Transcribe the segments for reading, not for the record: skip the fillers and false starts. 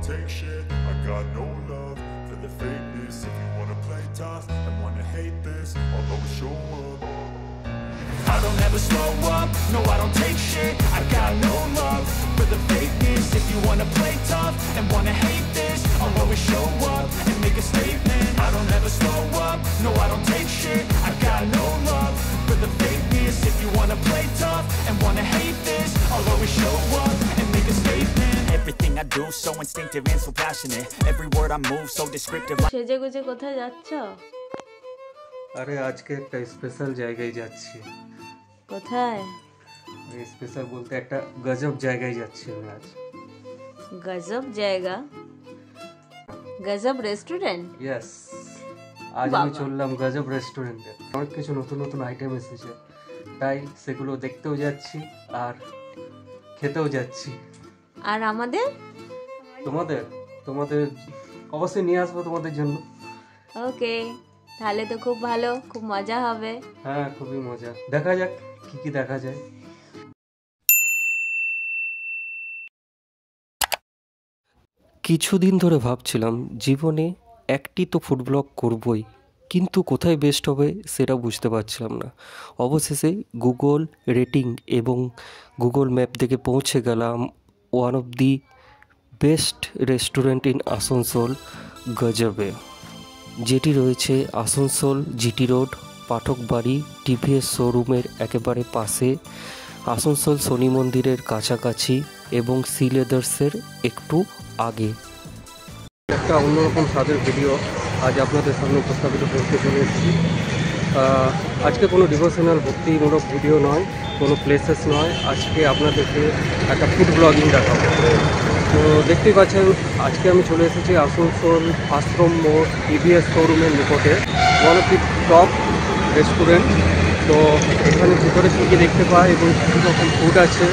take shit. I got no love for the fakeness. If you wanna play tough and wanna hate this, I'll always show up. I don't ever slow up, no I don't take shit. I got no love for the fakeness. If you wanna play tough and wanna hate this, I'll always show up and make a statement. I don't ever slow up, no I don't take shit. I got no love for the fakeness. If you wanna play tough and wanna hate this, I'll always show up and make a statement. Everything I do so instinctive and so passionate. Every word I move so descriptive. সেজে গুজে কোথায় যাচ্ছ? আরে আজকে একটা special জায়গায় যাচ্ছি। কোথায়? স্পেশাল বলতে একটা গজব জায়গায় যাচ্ছি আমি আজ। গজব জায়গা? গজব রেস্টুরেন্ট? ইয়েস, আজ আমি চললাম গজব রেস্টুরেন্টে। অনেক কিছু নতুন নতুন আইটেম এসেছে, তাই সেগুলো দেখতেও যাচ্ছি আর খেতেও যাচ্ছি। আর আমাদের? তোমাদের অবশ্যই নিয়ে আসবো তোমাদের জন্য। ওকে, তাহলে তো খুব ভালো, খুব মজা হবে। হ্যাঁ, খুবই মজা। দেখা যাক কি দেখা যায়। কিছুদিন ধরে ভাবছিলাম জীবনে একটি তো ফুড ব্লগ করবই, কিন্তু কোথায় বেস্ট হবে সেটা বুঝতে পারছিলাম না। অবশেষে গুগল রেটিং এবং গুগল ম্যাপ থেকে পৌঁছে গেলাম one of the best restaurant in Asansol, গজবে, যেটি রয়েছে আসানসোল জিটি রোড, পাঠক বাড়ি, টিভিএস শোরুমের একেবারে পাশে, আসানসোল শনি মন্দিরের কাছাকাছি এবং সি লেদার্সের একটু আগে। একটা অন্যরকম স্বাদের ভিডিও আজ আপনাদের সামনে উপস্থাপিত করতে চলে এসেছি। আজকে কোনো ডিভোশনাল ভক্তিমূলক ভিডিও নয়, কোনো প্লেসেস নয়, আজকে আপনাদেরকে একটা ফুড ব্লগিং দেখাবো। তো দেখতেই পাচ্ছেন আজকে আমি চলে এসেছি আসানসোল আশ্রম মোড় টিভিএস শোরুমের নিকটে, one of the top restaurant. তো এখানে ভিতরে কী কী দেখতে পাই এবং কী রকম ফুড আছে,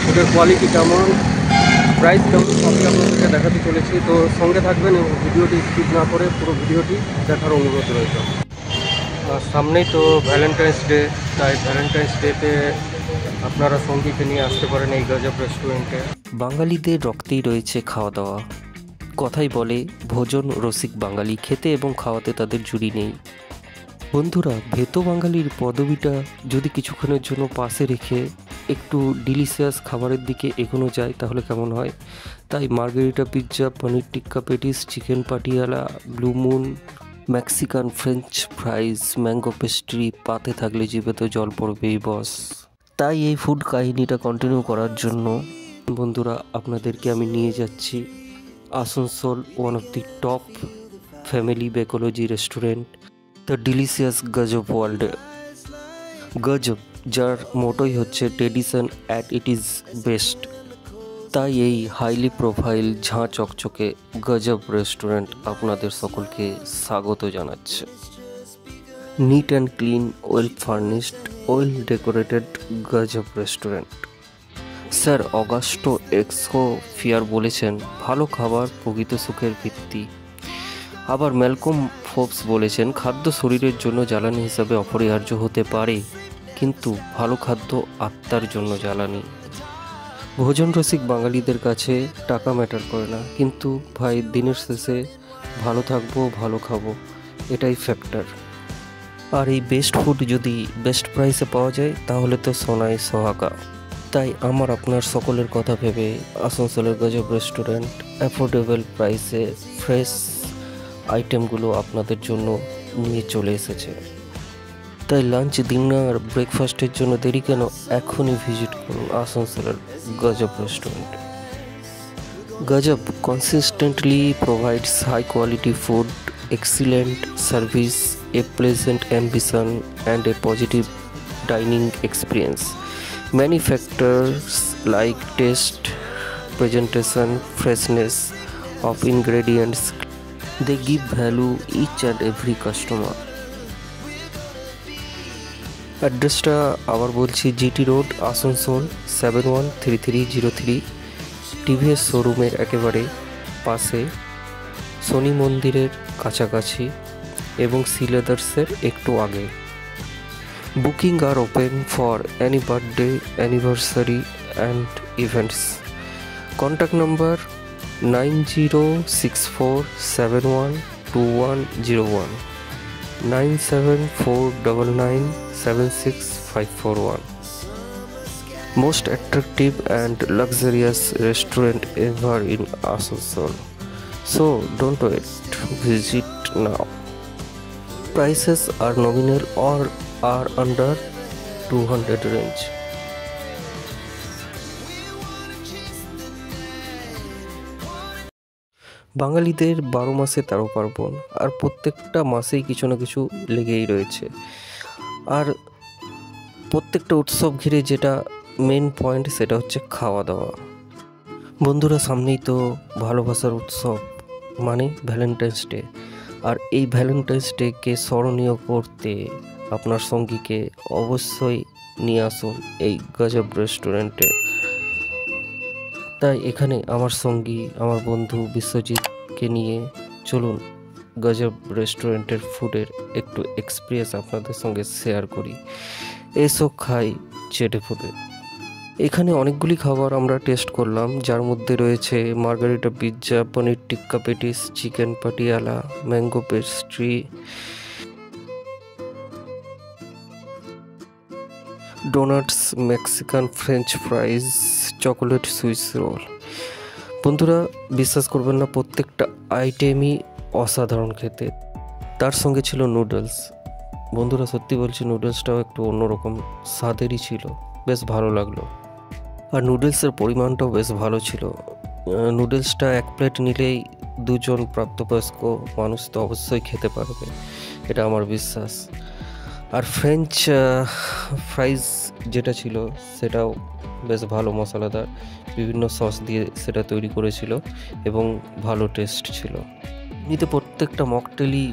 ফুডের কোয়ালিটি কেমন, প্রাইস কেমন, সবই আপনাদেরকে দেখাতে চলেছি। তো সঙ্গে থাকবেন এবং ভিডিওটি স্কিপ না করে পুরো ভিডিওটি দেখার অনুরোধ রইল। সামনেই তো ভ্যালেন্টাইন্স ডে, তাই ভ্যালেন্টাইন্স ডেতে আপনারা সঙ্গীকে নিয়ে আসতে পারেন এই গজব রেস্টুরেন্টে। বাঙালিদের রক্তেই রয়েছে খাওয়া দাওয়া, কথাই বলে ভোজন রসিক বাঙালি, খেতে এবং খাওয়াতে তাদের জুড়ি নেই। বন্ধুরা, ভেতো বাঙালির পদবিটা যদি কিছুক্ষণের জন্য পাশে রেখে একটু ডিলিশিয়াস খাবারের দিকে এগোনো যায় তাহলে কেমন হয়? তাই margherita pizza, paneer tikka patties, chicken Patiala, blue moon, Mexican French fries, mango pastry, পাতে থাকলে জিভে তো জল পড়বেই বস। তাই এই ফুড কাহিনীটা কন্টিনিউ করার জন্য বন্ধুরা আপনাদেরকে আমি নিয়ে যাচ্ছি Asansol one of the top family বেকোলজি রেস্টুরেন্ট, দ্য ডিলিশিয়াস গজব ওয়ার্ল্ডে। গজব, যার মোটোই হচ্ছে tradition at its best, তাই এই হাইলি প্রোফাইল ঝাঁ চকচকে গজব রেস্টুরেন্ট আপনাদের সকলকে স্বাগত জানাচ্ছে। Neat and clean, well furnished, well decorated Gazab restaurant. Sir Auguste এক্সো ফিয়ার বলেছেন, ভালো খাবার প্রকৃত সুখের ভিত্তি। আবার ম্যালকম ফোর্বস বলেছেন, খাদ্য শরীরের জন্য জ্বালানি হিসাবে অপরিহার্য হতে পারে, কিন্তু ভালো খাদ্য আত্মার জন্য জ্বালানি। ভোজন রসিক বাঙালিদের কাছে টাকা ম্যাটার করে না, কিন্তু ভাই দিনের শেষে ভালো থাকবো, ভালো খাবো, এটাই ফ্যাক্টর। আর এই বেস্ট ফুড যদি বেস্ট প্রাইসে পাওয়া যায় তাহলে তো সোনাই সোহাগা। তাই আমার আপনার সকলের কথা ভেবে আসানসোলের গজব রেস্টুরেন্ট অ্যাফোর্ডেবল প্রাইসে ফ্রেশ আইটেমগুলো আপনাদের জন্য নিয়ে চলে এসেছে। তাই লাঞ্চ, ডিনার, ব্রেকফাস্টের জন্য দেরি কেন, এখনই ভিজিট করুন আসানসোলের গজব রেস্টুরেন্ট। গজব consistently provides high quality food, excellent service, a pleasant ambition and a positive dining experience. Many factors like taste, presentation, freshness of ingredients, they give value each and every customer. অ্যাড্রেসটা আবার বলছি, GT road, Asansol 713303, TVS শোরুমের একেবারে পাশে, শনি মন্দিরের কাছাকাছি এবং C লেদার্সের একটু আগে। Booking are open for any birthday, anniversary and events. Contact number 9064712101 9749976541. Most attractive and luxurious restaurant ever in Asansol. So don't wait, visit now. Prices are nominal or are under 200 range. বাঙালিদের 12 মাসে 13 পার্বণ, আর প্রত্যেকটা মাসেই কিছু না কিছু লেগেই রয়েছে। আর প্রত্যেকটা উৎসব ঘিরে যেটা মেন পয়েন্ট সেটা হচ্ছে খাওয়া দাওয়া। বন্ধুরা, সামনেই তো ভালোবাসার উৎসব মানে ভ্যালেন্টাইন্স ডে। আর এই ভ্যালেন্টাইন্স ডেকে স্মরণীয় করতে আপনার সঙ্গীকে অবশ্যই নিয়ে আসুন এই গজব রেস্টুরেন্টে। তাই এখানে আমার সঙ্গী, আমার বন্ধু বিশ্বজিৎকে নিয়ে চলুন গজব রেস্টুরেন্টের ফুডের একটু এক্সপিরিয়েন্স আপনাদের সঙ্গে শেয়ার করি। এসো খাই চেটে ফুডে। এখানে অনেকগুলি খাবার আমরা টেস্ট করলাম, যার মধ্যে রয়েছে margherita pizza, paneer tikka patties, chicken Patiala, mango pastry, donuts, Mexican French fries, chocolate Swiss roll. বন্ধুরা, বিশ্বাস করবেন না, প্রত্যেকটা আইটেমই অসাধারণ খেতে। তার সঙ্গে ছিল নুডলস। বন্ধুরা, সত্যি বলছি, নুডলসটাও একটু অন্যরকম স্বাদেরই ছিল, বেশ ভালো লাগলো। আর নুডলসের পরিমাণটাও বেশ ভালো ছিল। নুডলসটা এক প্লেট নিলেই দুজন প্রাপ্তবয়স্ক মানুষ তো অবশ্যই খেতে পারবে, এটা আমার বিশ্বাস। আর ফ্রেঞ্চ ফ্রাইজ যেটা ছিল সেটাও বেশ ভালো, মশলাদার, বিভিন্ন সস দিয়ে সেটা তৈরি করেছিল এবং ভালো টেস্ট ছিল। এমনিতে প্রত্যেকটা মকটেলই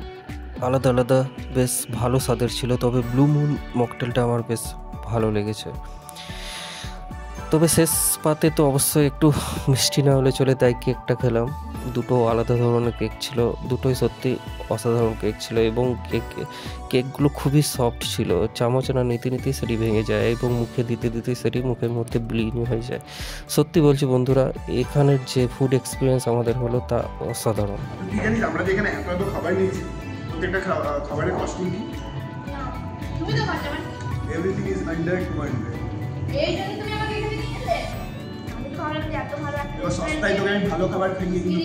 আলাদা আলাদা বেশ ভালো স্বাদের ছিল, তবে ব্লু মুন মকটেলটা আমার বেশ ভালো লেগেছে। তবে শেষ পাতে তো অবশ্যই একটু মিষ্টি না হলে চলে, তাই কেকটা খেলাম। দুটো আলাদা ধরনের কেক ছিল, দুটোই সত্যি অসাধারণ কেক ছিল এবং কেকগুলো খুবই সফট ছিল। চামচ না নিতে নিতেই সেটি ভেঙে যায় এবং মুখে দিতে দিতে সেটি মুখের মধ্যে ব্লিন হয়ে যায়। সত্যি বলছি বন্ধুরা, এখানের যে ফুড এক্সপিরিয়েন্স আমাদের হলো তা অসাধারণ। কি জানিস, আমরা যে এখানে এত খাবার নিয়েছি, প্রত্যেকটা খাবারের কস্টিং কি? তুমি তো বাচ্চা মানে এভরিথিং ইজ আন্ডার 200। এই জন্য তুমি আমাকে এখানে নিয়ে এলে। আমি তো ভাবলাম যে এত ভালো একটা এবার সস্তায় তোকে আমি ভালো খাবার খাইয়ে কিন্তু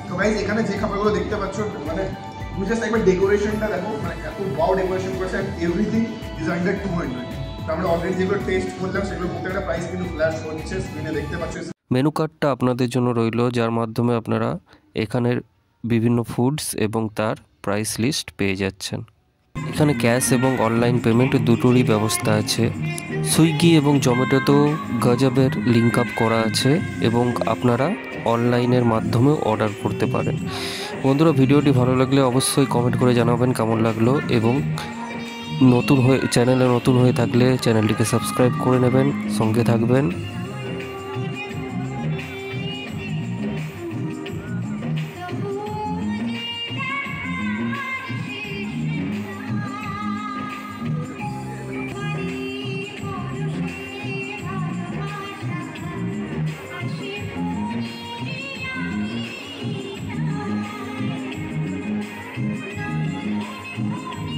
তো গাইস, এখানে যে খাবারগুলো দেখতে পাচ্ছ, মানে তুমি জাস্ট একবার ডেকোরেশনটা দেখো, মানে এত ওয়াও ডেকোরেশন করেছে, এন্ড এভরিথিং ইজ আন্ডার 200। তো আমরা অলরেডি যেগুলো টেস্ট করলাম সেগুলো প্রত্যেকটা প্রাইস কিন্তু ফ্ল্যাশ হচ্ছে স্ক্রিনে দেখতে পাচ্ছ। মেনু কার্ডটা আপনাদের জন্য রইল, যার মাধ্যমে আপনারা এখানের বিভিন্ন ফুডস এবং তার প্রাইস লিস্ট পেয়ে যাচ্ছেন। এখানে ক্যাশ এবং অনলাইন পেমেন্ট দুটোরই ব্যবস্থা আছে। সুইগি এবং জোম্যাটোতেও গজবের লিঙ্ক আপ করা আছে এবং আপনারা অনলাইনের মাধ্যমেও অর্ডার করতে পারেন। বন্ধুরা, ভিডিওটি ভালো লাগলে অবশ্যই কমেন্ট করে জানাবেন কেমন লাগলো, এবং চ্যানেলে নতুন হয়ে থাকলে চ্যানেলটিকে সাবস্ক্রাইব করে নেবেন, সঙ্গে থাকবেন।